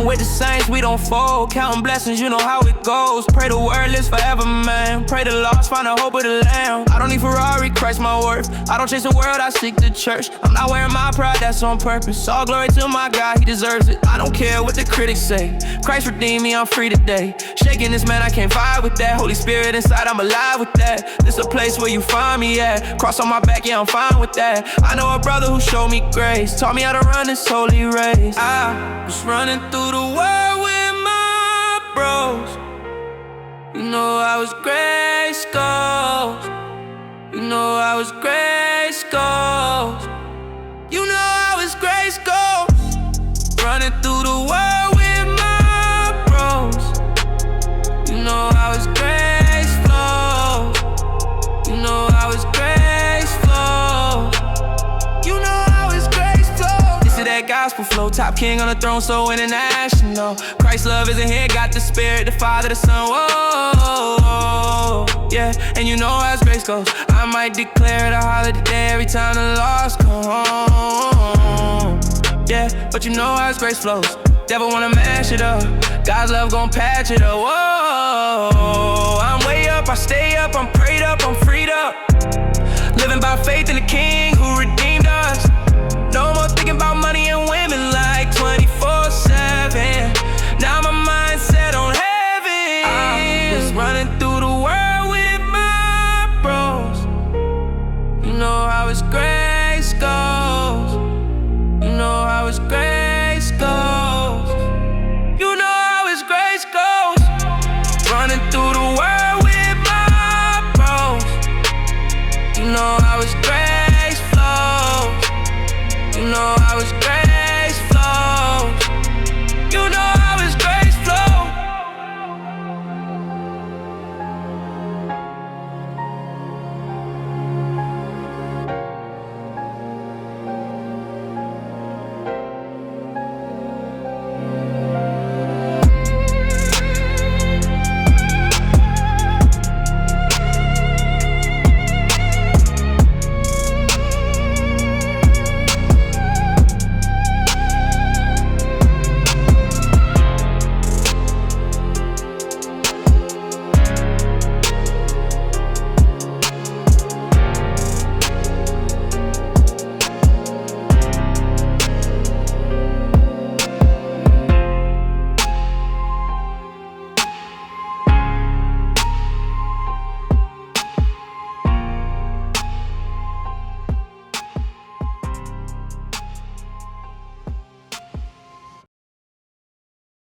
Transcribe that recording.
with the saints, we don't fold. Counting blessings, you know how it goes. Pray the word lives forever, man. Pray the lost, find the hope of the lamb. I don't need Ferrari, Christ my worth. I don't chase the world, I seek the church. I'm not wearing my pride, that's on purpose. All glory to my God, he deserves it. I don't care what the critics say. Christ redeemed me, I'm free today. Shaking this man, I can't vibe with that. Holy Spirit inside, I'm alive with that. This a place where you find me at. Cross on my back, yeah, I'm fine with that. I know a brother who showed me grace. Taught me how to run this holy race. I was running through the world with my bros. You know I was grace goes. You know I was grace goes. You know I was grace goes. Running through the world with my bros. You know I was grace flows. You know I was grace flows. You know I was grace flows. This is that gospel flow. Top king on the throne, so international. Christ's love isn't here, got the Spirit, the Father, the Son. Whoa, yeah. And you know as grace goes. I might declare it a holiday every time the lost come home. Yeah, but you know as grace flows. Devil wanna mash it up. God's love gon' patch it up. Whoa, I'm way up, I stay up, I'm prayed up, I'm freed up. Living by faith in the King.